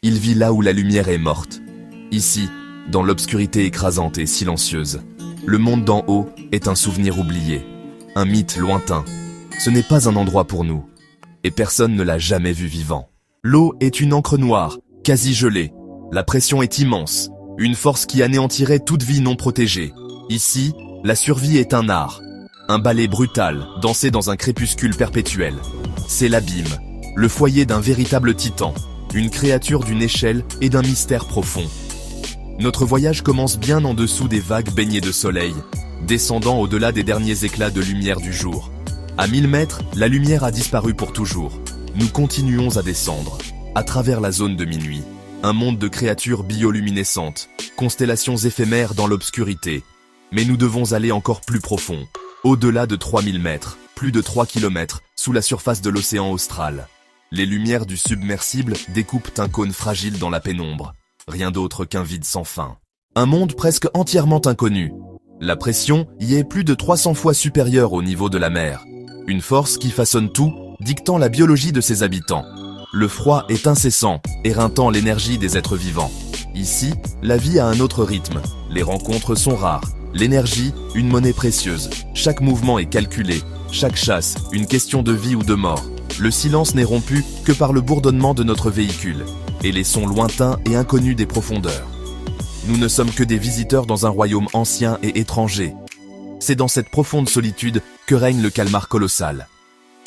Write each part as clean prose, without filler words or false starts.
Il vit là où la lumière est morte. Ici, dans l'obscurité écrasante et silencieuse, le monde d'en haut est un souvenir oublié, un mythe lointain. Ce n'est pas un endroit pour nous, et personne ne l'a jamais vu vivant. L'eau est une encre noire, quasi gelée. La pression est immense, une force qui anéantirait toute vie non protégée. Ici, la survie est un art, un ballet brutal, dansé dans un crépuscule perpétuel. C'est l'abîme, le foyer d'un véritable titan, une créature d'une échelle et d'un mystère profond. Notre voyage commence bien en dessous des vagues baignées de soleil, descendant au-delà des derniers éclats de lumière du jour. À 1000 mètres, la lumière a disparu pour toujours. Nous continuons à descendre, à travers la zone de minuit. Un monde de créatures bioluminescentes, constellations éphémères dans l'obscurité. Mais nous devons aller encore plus profond, au-delà de 3000 mètres, plus de 3 km, sous la surface de l'océan austral. Les lumières du submersible découpent un cône fragile dans la pénombre. Rien d'autre qu'un vide sans fin. Un monde presque entièrement inconnu. La pression y est plus de 300 fois supérieure au niveau de la mer. Une force qui façonne tout, dictant la biologie de ses habitants. Le froid est incessant, éreintant l'énergie des êtres vivants. Ici, la vie a un autre rythme. Les rencontres sont rares. L'énergie, une monnaie précieuse. Chaque mouvement est calculé. Chaque chasse, une question de vie ou de mort. Le silence n'est rompu que par le bourdonnement de notre véhicule et les sons lointains et inconnus des profondeurs. Nous ne sommes que des visiteurs dans un royaume ancien et étranger. C'est dans cette profonde solitude que règne le calmar colossal.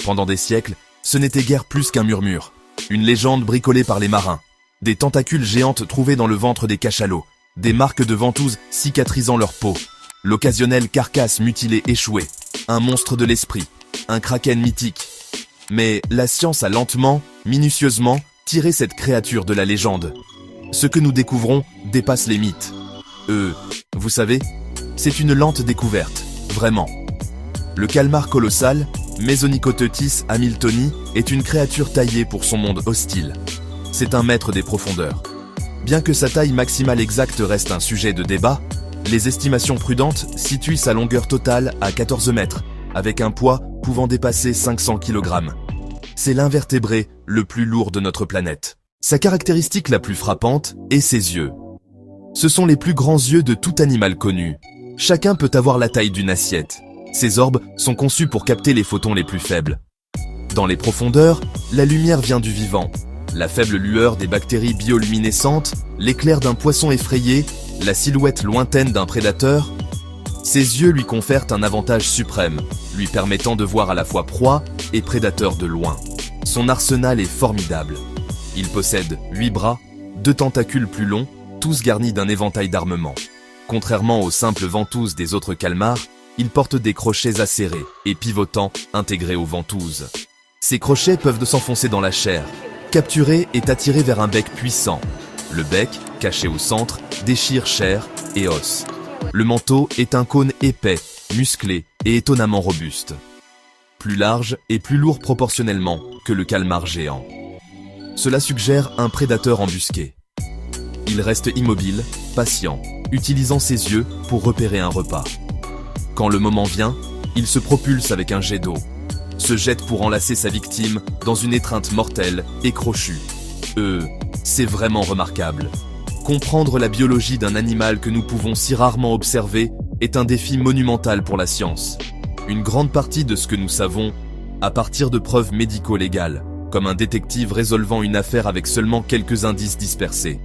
Pendant des siècles, ce n'était guère plus qu'un murmure, une légende bricolée par les marins, des tentacules géantes trouvées dans le ventre des cachalots, des marques de ventouses cicatrisant leur peau, l'occasionnelle carcasse mutilée échouée, un monstre de l'esprit, un kraken mythique. Mais la science a lentement, minutieusement, tiré cette créature de la légende. Ce que nous découvrons dépasse les mythes. Vous savez, c'est une lente découverte, vraiment. Le calmar colossal, Mesonychoteuthis hamiltoni, est une créature taillée pour son monde hostile. C'est un maître des profondeurs. Bien que sa taille maximale exacte reste un sujet de débat, les estimations prudentes situent sa longueur totale à 14 mètres, avec un poids pouvant dépasser 500 kg. C'est l'invertébré le plus lourd de notre planète. Sa caractéristique la plus frappante est ses yeux. Ce sont les plus grands yeux de tout animal connu. Chacun peut avoir la taille d'une assiette. Ces orbes sont conçus pour capter les photons les plus faibles. Dans les profondeurs, la lumière vient du vivant. La faible lueur des bactéries bioluminescentes, l'éclair d'un poisson effrayé, la silhouette lointaine d'un prédateur. Ses yeux lui confèrent un avantage suprême, lui permettant de voir à la fois proie et prédateur de loin. Son arsenal est formidable. Il possède 8 bras, 2 tentacules plus longs, tous garnis d'un éventail d'armement. Contrairement aux simples ventouses des autres calmars, il porte des crochets acérés et pivotants intégrés aux ventouses. Ces crochets peuvent s'enfoncer dans la chair, capturer et attirer vers un bec puissant. Le bec, caché au centre, déchire chair et os. Le manteau est un cône épais, musclé et étonnamment robuste. Plus large et plus lourd proportionnellement que le calmar géant. Cela suggère un prédateur embusqué. Il reste immobile, patient, utilisant ses yeux pour repérer un repas. Quand le moment vient, il se propulse avec un jet d'eau, se jette pour enlacer sa victime dans une étreinte mortelle et crochue. C'est vraiment remarquable. Comprendre la biologie d'un animal que nous pouvons si rarement observer est un défi monumental pour la science. Une grande partie de ce que nous savons, à partir de preuves médico-légales, comme un détective résolvant une affaire avec seulement quelques indices dispersés.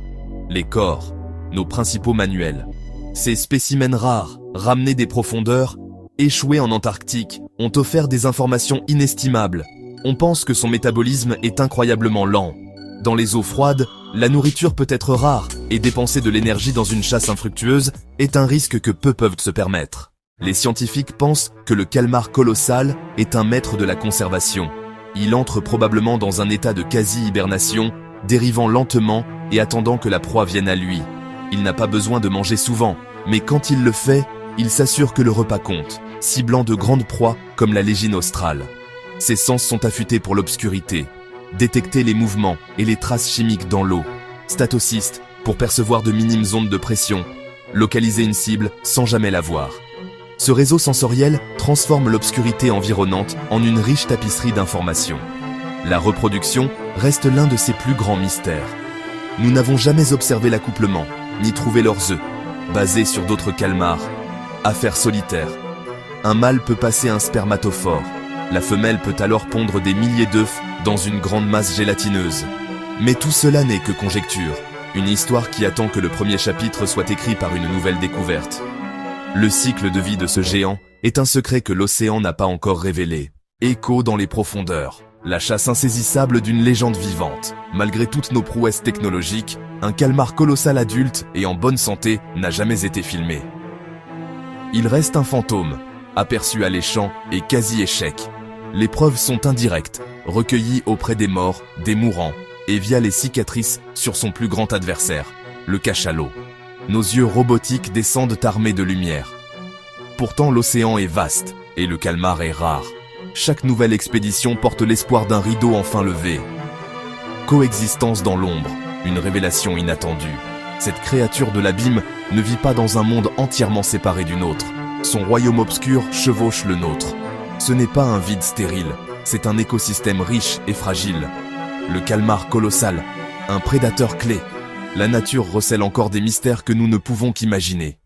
Les corps, nos principaux manuels. Ces spécimens rares, ramenés des profondeurs, échoués en Antarctique, ont offert des informations inestimables. On pense que son métabolisme est incroyablement lent. Dans les eaux froides, la nourriture peut être rare et dépenser de l'énergie dans une chasse infructueuse est un risque que peu peuvent se permettre. Les scientifiques pensent que le calmar colossal est un maître de la conservation. Il entre probablement dans un état de quasi-hibernation, dérivant lentement et attendant que la proie vienne à lui. Il n'a pas besoin de manger souvent, mais quand il le fait, il s'assure que le repas compte, ciblant de grandes proies comme la légine australe. Ses sens sont affûtés pour l'obscurité, détecter les mouvements et les traces chimiques dans l'eau, statocystes pour percevoir de minimes ondes de pression, localiser une cible sans jamais la voir. Ce réseau sensoriel transforme l'obscurité environnante en une riche tapisserie d'informations. La reproduction reste l'un de ses plus grands mystères. Nous n'avons jamais observé l'accouplement, ni trouvé leurs œufs, basés sur d'autres calmars. Affaire solitaire. Un mâle peut passer un spermatophore. La femelle peut alors pondre des milliers d'œufs dans une grande masse gélatineuse. Mais tout cela n'est que conjecture, une histoire qui attend que le premier chapitre soit écrit par une nouvelle découverte. Le cycle de vie de ce géant est un secret que l'océan n'a pas encore révélé. Écho dans les profondeurs, la chasse insaisissable d'une légende vivante. Malgré toutes nos prouesses technologiques, un calmar colossal adulte et en bonne santé n'a jamais été filmé. Il reste un fantôme, aperçu alléchant et quasi échec. Les preuves sont indirectes, recueillies auprès des morts, des mourants, et via les cicatrices sur son plus grand adversaire, le cachalot. Nos yeux robotiques descendent armés de lumière. Pourtant l'océan est vaste, et le calmar est rare. Chaque nouvelle expédition porte l'espoir d'un rideau enfin levé. Coexistence dans l'ombre, une révélation inattendue. Cette créature de l'abîme ne vit pas dans un monde entièrement séparé du nôtre. Son royaume obscur chevauche le nôtre. Ce n'est pas un vide stérile, c'est un écosystème riche et fragile. Le calmar colossal, un prédateur clé. La nature recèle encore des mystères que nous ne pouvons qu'imaginer.